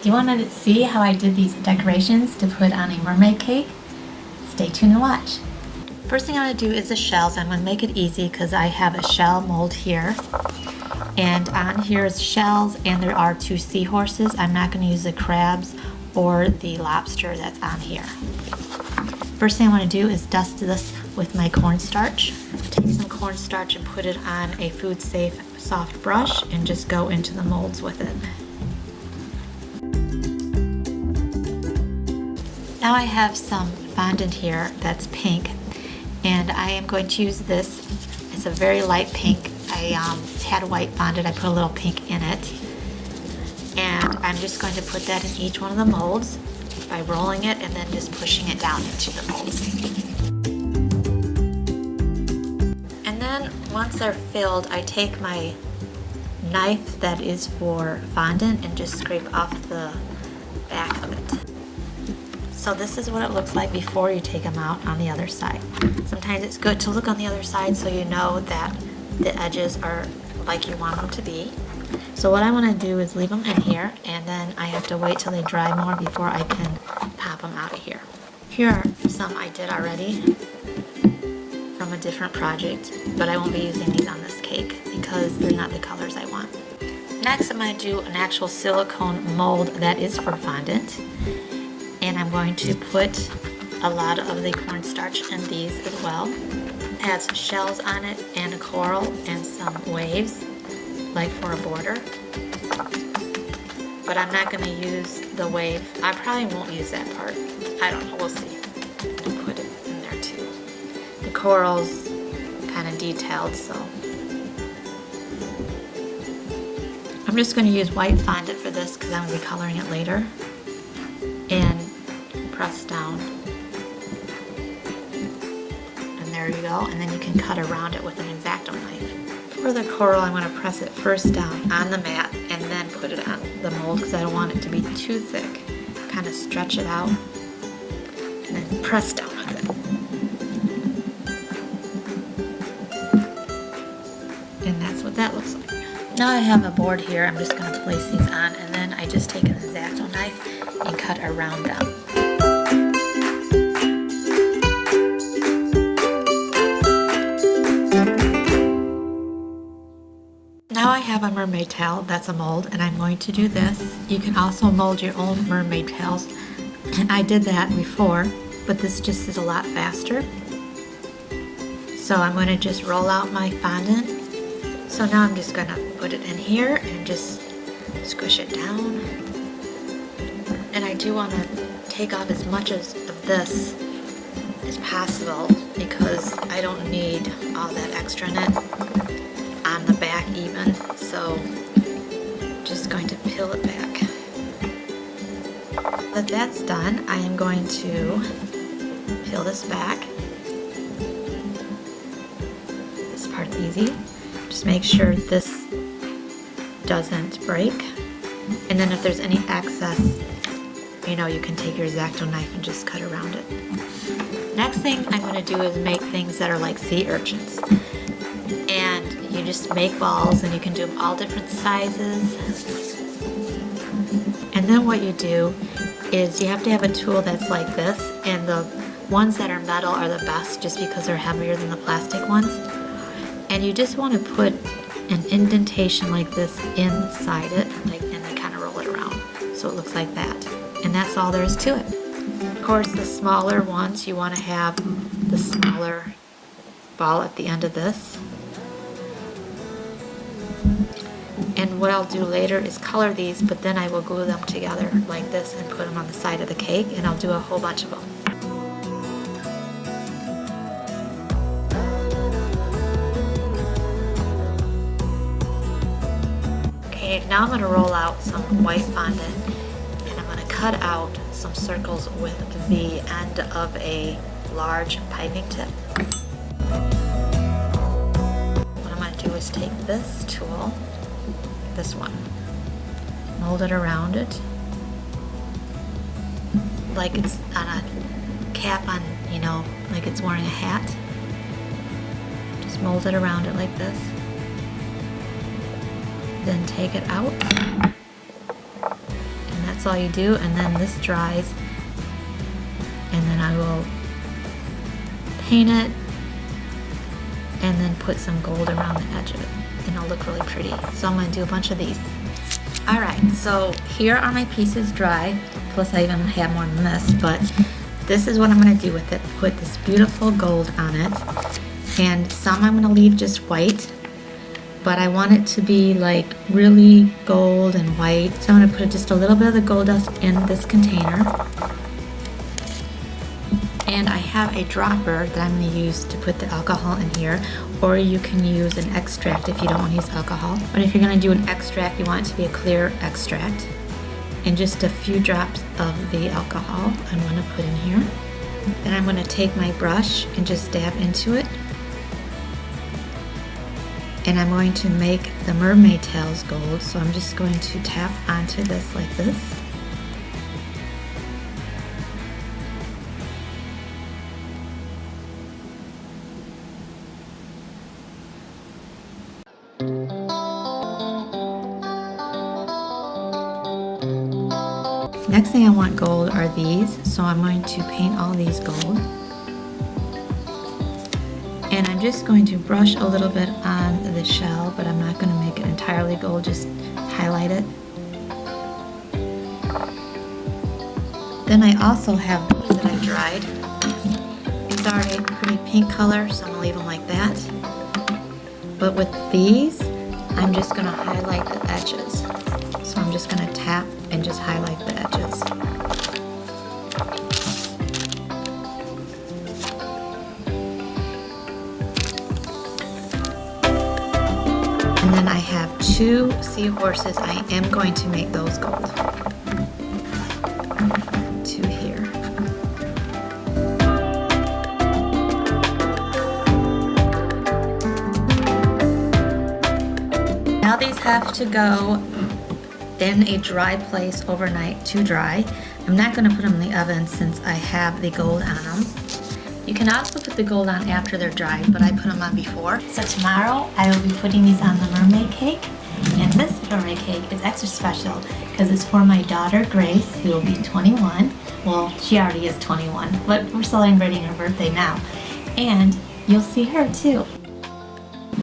Do you want to see how I did these decorations to put on a mermaid cake? Stay tuned and watch. First thing I'm going to do is the shells. I'm going to make it easy because I have a shell mold here. And on here is shells, and there are 2 seahorses. I'm not going to use the crabs or the lobster that's on here. First thing I want to do is dust this with my cornstarch. Take some cornstarch and put it on a food safe soft brush and just go into the molds with it. Now I have some fondant here that's pink, and I am going to use this. It's a very light pink. I had white fondant, I put a little pink in it. And I'm just going to put that in each one of the molds by rolling it and then just pushing it down into the molds. And then once they're filled, I take my knife that is for fondant and just scrape off the back of it. So this is what it looks like before you take them out on the other side. Sometimes it's good to look on the other side so you know that the edges are like you want them to be. So what I want to do is leave them in here, and then I have to wait till they dry more before I can pop them out of here. Here are some I did already from a different project, but I won't be using these on this cake because they're not the colors I want. Next I'm going to do an actual silicone mold that is for fondant. And I'm going to put a lot of the cornstarch in these as well. It has shells on it and a coral and some waves, like for a border. But I'm not going to use the wave. I probably won't use that part. I don't know, we'll see. I'll put it in there too. The coral's kind of detailed, so. I'm just going to use white fondant for this because I'm going to be coloring it later. And press down, and there you go, and then you can cut around it with an X-Acto knife. For the coral, I'm going to press it first down on the mat and then put it on the mold because I don't want it to be too thick. Kind of stretch it out and then press down with it. And that's what that looks like. Now I have a board here. I'm just going to place these on, and then I just take an X-Acto knife and cut around them. Now I have a mermaid tail, that's a mold, and I'm going to do this. You can also mold your own mermaid tails. And I did that before, but this just is a lot faster. So I'm going to just roll out my fondant. So now I'm just going to put it in here and just squish it down. And I do want to take off as much of this as possible because I don't need all that extra in it on the back even. So just going to peel it back. But that's done, I am going to peel this back. This part's easy. Just make sure this doesn't break. And then if there's any excess, you know, you can take your X-Acto knife and just cut around it. Next thing I'm going to do is make things that are like sea urchins. And you just make balls, and you can do them all different sizes. And then what you do is you have to have a tool that's like this, and the ones that are metal are the best just because they're heavier than the plastic ones. And you just want to put an indentation like this inside it, like, and then kind of roll it around so it looks like that. And that's all there is to it. Of course, the smaller ones, you want to have the smaller ball at the end of this. And what I'll do later is color these, but then I will glue them together like this and put them on the side of the cake, and I'll do a whole bunch of them. Okay, now I'm going to roll out some white fondant, and I'm going to cut out some circles with the end of a large piping tip. What I'm going to do is take this tool, this one, mold it around it like it's on a cap on, you know, like it's wearing a hat. Just mold it around it like this. Then take it out, and that's all you do, and then this dries, and then I will paint it and then put some gold around the edge of it, and it'll look really pretty. So I'm going to do a bunch of these. Alright, so here are my pieces dry, plus I even have more than this, but this is what I'm going to do with it. Put this beautiful gold on it, and some I'm going to leave just white, but I want it to be like really gold and white. So I'm going to put just a little bit of the gold dust in this container. And I have a dropper that I'm going to use to put the alcohol in here, or you can use an extract if you don't want to use alcohol. But if you're going to do an extract, you want it to be a clear extract. And just a few drops of the alcohol I'm going to put in here. Then I'm going to take my brush and just dab into it. And I'm going to make the mermaid tails gold, so I'm just going to tap onto this like this. Next thing I want gold are these, so I'm going to paint all these gold. And I'm just going to brush a little bit on the shell, but I'm not going to make it entirely gold, just highlight it. Then I also have these that I dried. These are a pretty pink color, so I'm going to leave them like that. But with these, I'm just going to highlight the edges. So I'm just going to tap and just highlight the edges. And then I have 2 seahorses. I am going to make those gold. 2 here. Now these have to go in a dry place overnight to dry. I'm not going to put them in the oven since I have the gold on them. You can also put the gold on after they're dried, but I put them on before. So tomorrow I will be putting these on the mermaid cake. And this mermaid cake is extra special because it's for my daughter Grace, who will be 21. Well, she already is 21, but we're celebrating her birthday now. And you'll see her too.